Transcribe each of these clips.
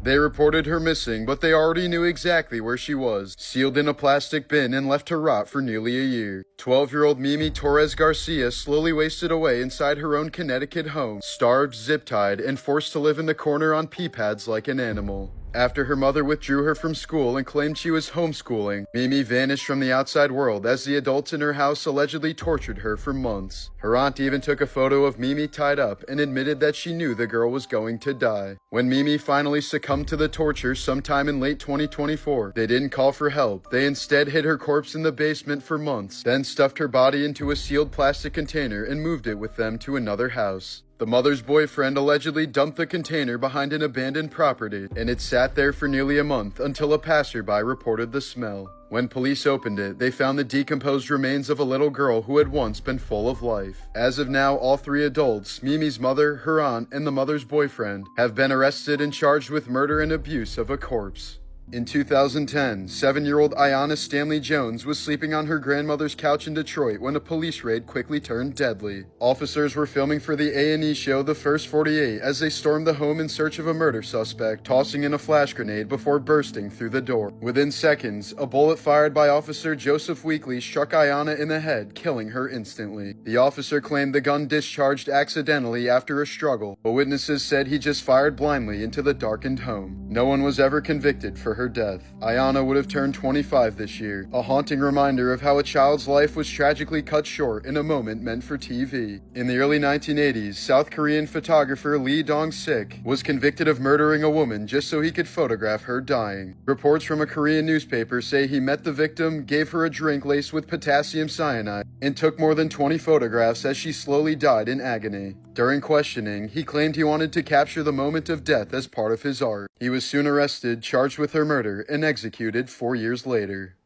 They reported her missing, but they already knew exactly where she was, sealed in a plastic bin and left to rot for nearly a year. 12-year-old Mimi Torres Garcia slowly wasted away inside her own Connecticut home, starved, zip-tied, and forced to live in the corner on pee pads like an animal. After her mother withdrew her from school and claimed she was homeschooling, Mimi vanished from the outside world as the adults in her house allegedly tortured her for months. Her aunt even took a photo of Mimi tied up and admitted that she knew the girl was going to die. When Mimi finally succumbed to the torture sometime in late 2024, they didn't call for help. They instead hid her corpse in the basement for months, then stuffed her body into a sealed plastic container and moved it with them to another house. The mother's boyfriend allegedly dumped the container behind an abandoned property, and it sat there for nearly a month until a passerby reported the smell. When police opened it, they found the decomposed remains of a little girl who had once been full of life. As of now, all three adults, Mimi's mother, her aunt, and the mother's boyfriend, have been arrested and charged with murder and abuse of a corpse. In 2010, 7-year-old Ayanna Stanley Jones was sleeping on her grandmother's couch in Detroit when a police raid quickly turned deadly. Officers were filming for the A&E show The First 48 as they stormed the home in search of a murder suspect, tossing in a flash grenade before bursting through the door. Within seconds, a bullet fired by Officer Joseph Weekly struck Ayanna in the head, killing her instantly. The officer claimed the gun discharged accidentally after a struggle, but witnesses said he just fired blindly into the darkened home. No one was ever convicted for her death. Ayanna would have turned 25 this year, a haunting reminder of how a child's life was tragically cut short in a moment meant for TV. In the early 1980s, South Korean photographer Lee Dong-sik was convicted of murdering a woman just so he could photograph her dying. Reports from a Korean newspaper say he met the victim, gave her a drink laced with potassium cyanide, and took more than 20 photographs as she slowly died in agony. During questioning, he claimed he wanted to capture the moment of death as part of his art. He was soon arrested, charged with her murder, and executed 4 years later.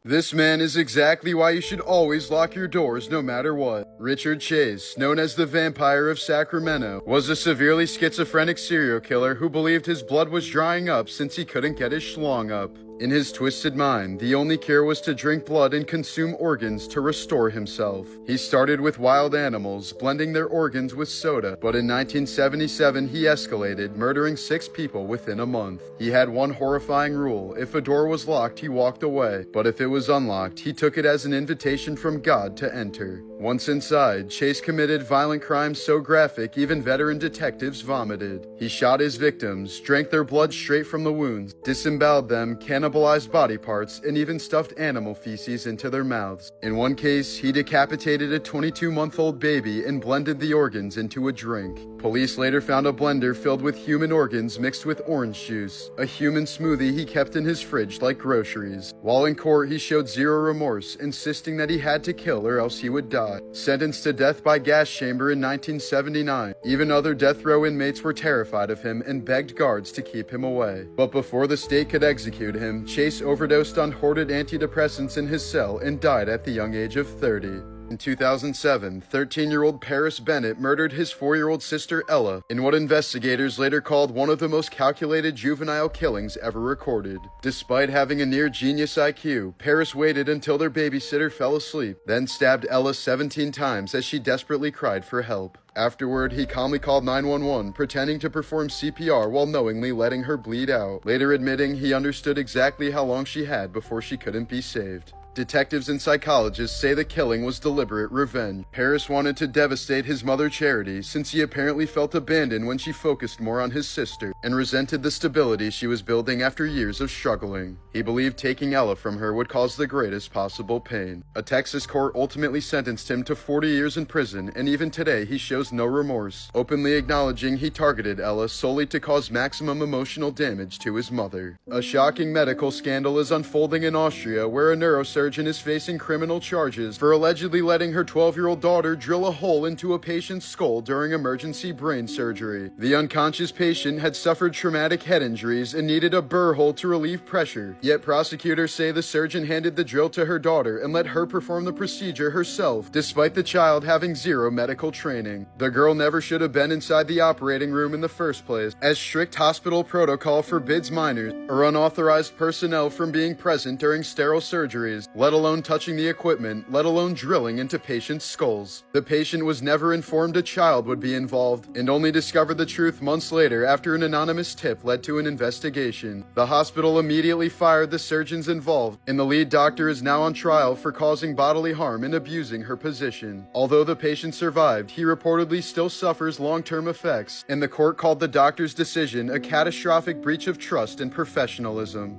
This man is exactly why you should always lock your doors no matter what. Richard Chase, known as the Vampire of Sacramento, was a severely schizophrenic serial killer who believed his blood was drying up since he couldn't get his schlong up. In his twisted mind, the only cure was to drink blood and consume organs to restore himself. He started with wild animals, blending their organs with soda, but in 1977 he escalated, murdering 6 people within a month. He had one horrifying rule: if a door was locked, he walked away, but if it was unlocked, he took it as an invitation from God to enter. Once inside, Chase committed violent crimes so graphic even veteran detectives vomited. He shot his victims, drank their blood straight from the wounds, disemboweled them, cannibalized body parts, and even stuffed animal feces into their mouths. In one case, he decapitated a 22-month-old baby and blended the organs into a drink. Police later found a blender filled with human organs mixed with orange juice, a human smoothie he kept in his fridge like groceries. While in court, he showed zero remorse, insisting that he had to kill or else he would die. Sentenced to death by gas chamber in 1979, even other death row inmates were terrified of him and begged guards to keep him away. But before the state could execute him, Chase overdosed on hoarded antidepressants in his cell and died at the young age of 30. In 2007, 13-year-old Paris Bennett murdered his 4-year-old sister Ella in what investigators later called one of the most calculated juvenile killings ever recorded. Despite having a near-genius IQ, Paris waited until their babysitter fell asleep, then stabbed Ella 17 times as she desperately cried for help. Afterward, he calmly called 911, pretending to perform CPR while knowingly letting her bleed out, later admitting he understood exactly how long she had before she couldn't be saved. Detectives and psychologists say the killing was deliberate revenge. Paris wanted to devastate his mother Charity since he apparently felt abandoned when she focused more on his sister and resented the stability she was building after years of struggling. He believed taking Ella from her would cause the greatest possible pain. A Texas court ultimately sentenced him to 40 years in prison, and even today he shows no remorse, openly acknowledging he targeted Ella solely to cause maximum emotional damage to his mother. A shocking medical scandal is unfolding in Austria where a neurosurgeon is facing criminal charges for allegedly letting her 12-year-old daughter drill a hole into a patient's skull during emergency brain surgery. The unconscious patient had suffered traumatic head injuries and needed a burr hole to relieve pressure, yet prosecutors say the surgeon handed the drill to her daughter and let her perform the procedure herself, despite the child having zero medical training. The girl never should have been inside the operating room in the first place, as strict hospital protocol forbids minors or unauthorized personnel from being present during sterile surgeries. let alone touching the equipment, let alone drilling into patients' skulls. The patient was never informed a child would be involved, and only discovered the truth months later after an anonymous tip led to an investigation. The hospital immediately fired the surgeons involved, and the lead doctor is now on trial for causing bodily harm and abusing her position. Although the patient survived, he reportedly still suffers long-term effects, and the court called the doctor's decision a catastrophic breach of trust and professionalism.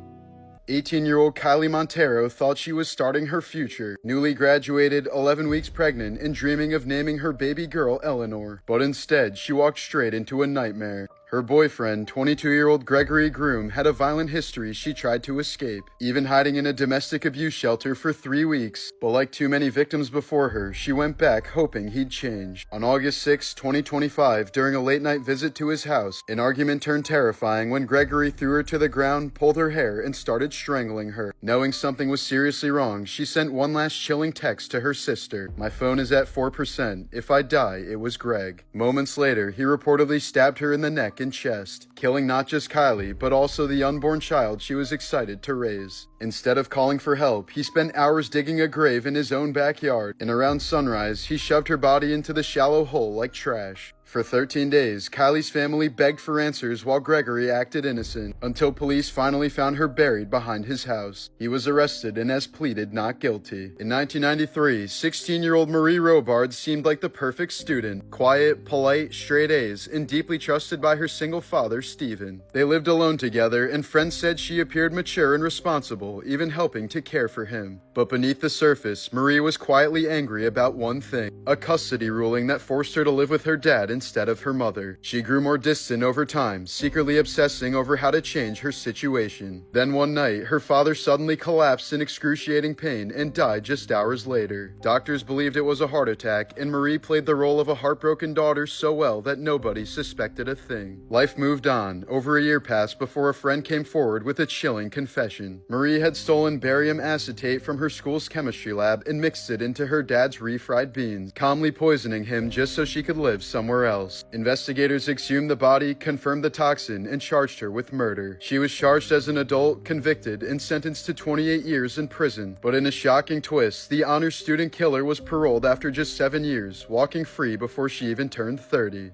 18-year-old Kylie Montero thought she was starting her future, newly graduated, 11 weeks pregnant, and dreaming of naming her baby girl Eleanor. But instead, she walked straight into a nightmare. Her boyfriend, 22-year-old Gregory Groom, had a violent history she tried to escape, even hiding in a domestic abuse shelter for 3 weeks. But like too many victims before her, she went back hoping he'd change. On August 6, 2025, during a late-night visit to his house, an argument turned terrifying when Gregory threw her to the ground, pulled her hair, and started strangling her. Knowing something was seriously wrong, she sent one last chilling text to her sister. "My phone is at 4%. If I die, it was Greg." Moments later, he reportedly stabbed her in the neck and chest, killing not just Kylie, but also the unborn child she was excited to raise. Instead of calling for help, he spent hours digging a grave in his own backyard, and around sunrise, he shoved her body into the shallow hole like trash. For 13 days, Kylie's family begged for answers while Gregory acted innocent, until police finally found her buried behind his house. He was arrested and has pleaded not guilty. In 1993, 16-year-old Marie Robard seemed like the perfect student, quiet, polite, straight A's, and deeply trusted by her single father, Stephen. They lived alone together, and friends said she appeared mature and responsible, even helping to care for him. But beneath the surface, Marie was quietly angry about one thing: a custody ruling that forced her to live with her dad instead of her mother. She grew more distant over time, secretly obsessing over how to change her situation. Then one night, her father suddenly collapsed in excruciating pain and died just hours later. Doctors believed it was a heart attack, and Marie played the role of a heartbroken daughter so well that nobody suspected a thing. Life moved on. Over a year passed before a friend came forward with a chilling confession. Marie had stolen barium acetate from her school's chemistry lab and mixed it into her dad's refried beans, calmly poisoning him just so she could live somewhere else. Investigators exhumed the body, confirmed the toxin, and charged her with murder. She was charged as an adult, convicted, and sentenced to 28 years in prison. But in a shocking twist, the honor student killer was paroled after just 7 years, walking free before she even turned 30.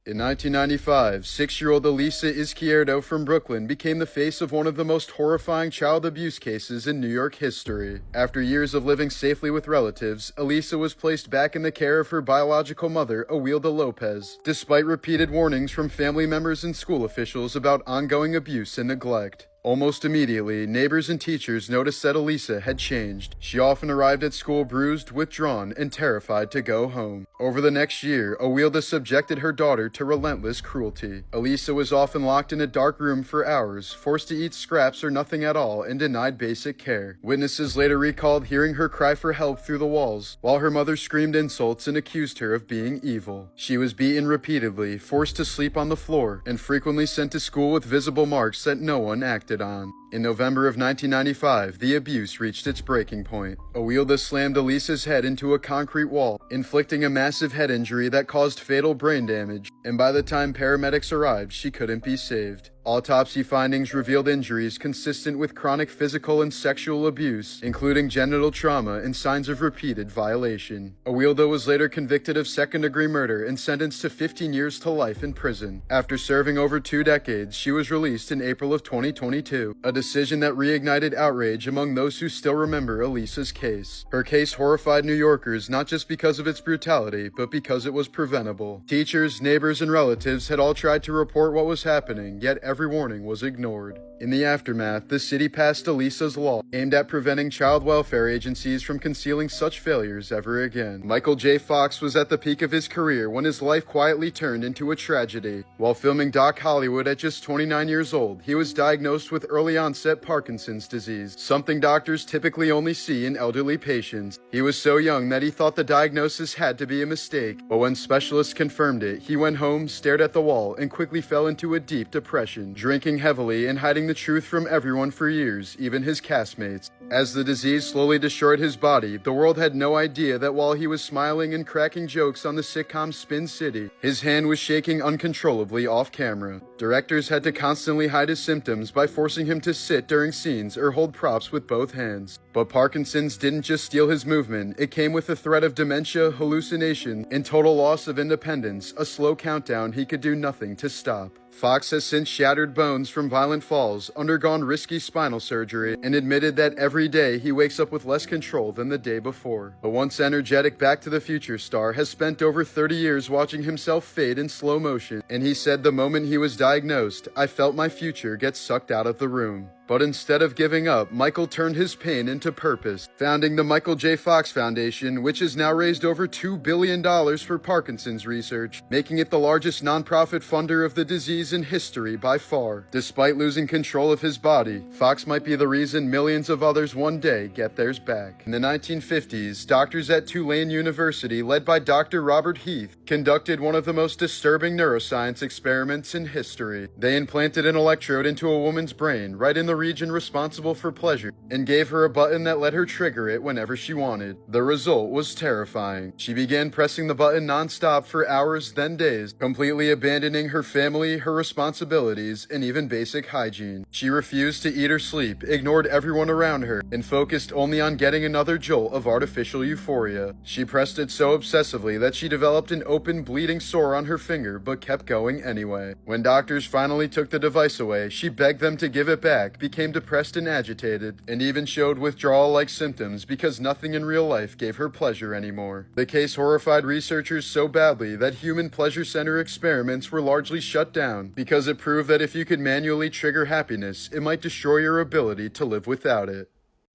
In 1995, 6-year-old Alisa Izquierdo from Brooklyn became the face of one of the most horrifying child abuse cases in New York history. After years of living safely with relatives, Alisa was placed back in the care of her biological mother, Awilda Lopez, despite repeated warnings from family members and school officials about ongoing abuse and neglect. Almost immediately, neighbors and teachers noticed that Alisa had changed. She often arrived at school bruised, withdrawn, and terrified to go home. Over the next year, Awilda subjected her daughter to relentless cruelty. Alisa was often locked in a dark room for hours, forced to eat scraps or nothing at all, and denied basic care. Witnesses later recalled hearing her cry for help through the walls, while her mother screamed insults and accused her of being evil. She was beaten repeatedly, forced to sleep on the floor, and frequently sent to school with visible marks that no one acted on. In November of 1995, the abuse reached its breaking point. Awilda slammed Alisa's head into a concrete wall, inflicting a massive head injury that caused fatal brain damage, and by the time paramedics arrived, she couldn't be saved. Autopsy findings revealed injuries consistent with chronic physical and sexual abuse, including genital trauma and signs of repeated violation. Awilda was later convicted of second-degree murder and sentenced to 15 years to life in prison. After serving over 2 decades, she was released in April of 2022, a decision that reignited outrage among those who still remember Alisa's case. Her case horrified New Yorkers not just because of its brutality, but because it was preventable. Teachers, neighbors, and relatives had all tried to report what was happening, yet every warning was ignored. In the aftermath, the city passed Alisa's law, aimed at preventing child welfare agencies from concealing such failures ever again. Michael J. Fox was at the peak of his career when his life quietly turned into a tragedy. While filming Doc Hollywood at just 29 years old, he was diagnosed with early-onset Parkinson's disease, something doctors typically only see in elderly patients. He was so young that he thought the diagnosis had to be a mistake, but when specialists confirmed it, he went home, stared at the wall, and quickly fell into a deep depression. isolation, drinking heavily and hiding the truth from everyone for years, even his castmates. As the disease slowly destroyed his body, the world had no idea that while he was smiling and cracking jokes on the sitcom Spin City, his hand was shaking uncontrollably off camera. Directors had to constantly hide his symptoms by forcing him to sit during scenes or hold props with both hands. But Parkinson's didn't just steal his movement, it came with the threat of dementia, hallucination, and total loss of independence, a slow countdown he could do nothing to stop. Fox has since shattered bones from violent falls, undergone risky spinal surgery, and admitted that every day he wakes up with less control than the day before. The once energetic Back to the Future star has spent over 30 years watching himself fade in slow motion, and he said the moment he was diagnosed, "I felt my future get sucked out of the room." But instead of giving up, Michael turned his pain into purpose, founding the Michael J. Fox Foundation, which has now raised over $2 billion for Parkinson's research, making it the largest nonprofit funder of the disease in history by far. Despite losing control of his body, Fox might be the reason millions of others one day get theirs back. In the 1950s, doctors at Tulane University, led by Dr. Robert Heath, conducted one of the most disturbing neuroscience experiments in history. They implanted an electrode into a woman's brain, right in the region responsible for pleasure, and gave her a button that let her trigger it whenever she wanted. The result was terrifying. She began pressing the button non-stop for hours, then days, completely abandoning her family, her responsibilities, and even basic hygiene. She refused to eat or sleep, ignored everyone around her, and focused only on getting another jolt of artificial euphoria. She pressed it so obsessively that she developed an open, bleeding sore on her finger, but kept going anyway. When doctors finally took the device away, she begged them to give it back, became depressed and agitated, and even showed withdrawal-like symptoms because nothing in real life gave her pleasure anymore. The case horrified researchers so badly that human pleasure center experiments were largely shut down because it proved that if you could manually trigger happiness, it might destroy your ability to live without it.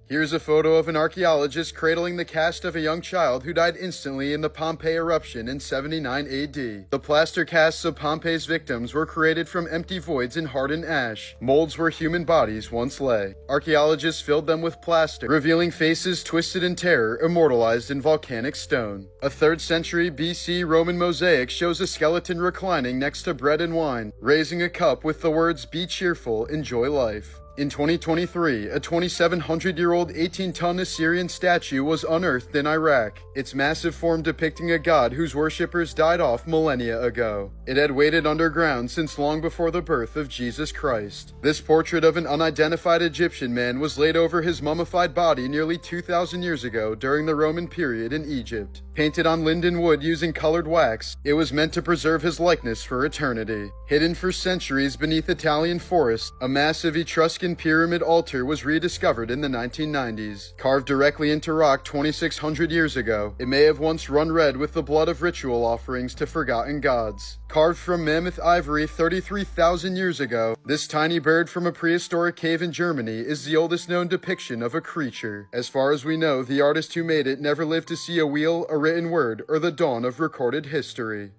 Here's a photo of an archaeologist cradling the cast of a young child who died instantly in the Pompeii eruption in 79 AD. The plaster casts of Pompeii's victims were created from empty voids in hardened ash, molds where human bodies once lay. Archaeologists filled them with plaster, revealing faces twisted in terror, immortalized in volcanic stone. A 3rd century BC Roman mosaic shows a skeleton reclining next to bread and wine, raising a cup with the words, "Be cheerful, enjoy life." In 2023, a 2,700-year-old 18-ton Assyrian statue was unearthed in Iraq, its massive form depicting a god whose worshippers died off millennia ago. It had waited underground since long before the birth of Jesus Christ. This portrait of an unidentified Egyptian man was laid over his mummified body nearly 2,000 years ago during the Roman period in Egypt. Painted on linden wood using colored wax, it was meant to preserve his likeness for eternity. Hidden for centuries beneath Italian forests, a massive Etruscan pyramid altar was rediscovered in the 1990s. Carved directly into rock 2,600 years ago, it may have once run red with the blood of ritual offerings to forgotten gods. Carved from mammoth ivory 33,000 years ago, this tiny bird from a prehistoric cave in Germany is the oldest known depiction of a creature. As far as we know, the artist who made it never lived to see a wheel, a written word, or the dawn of recorded history.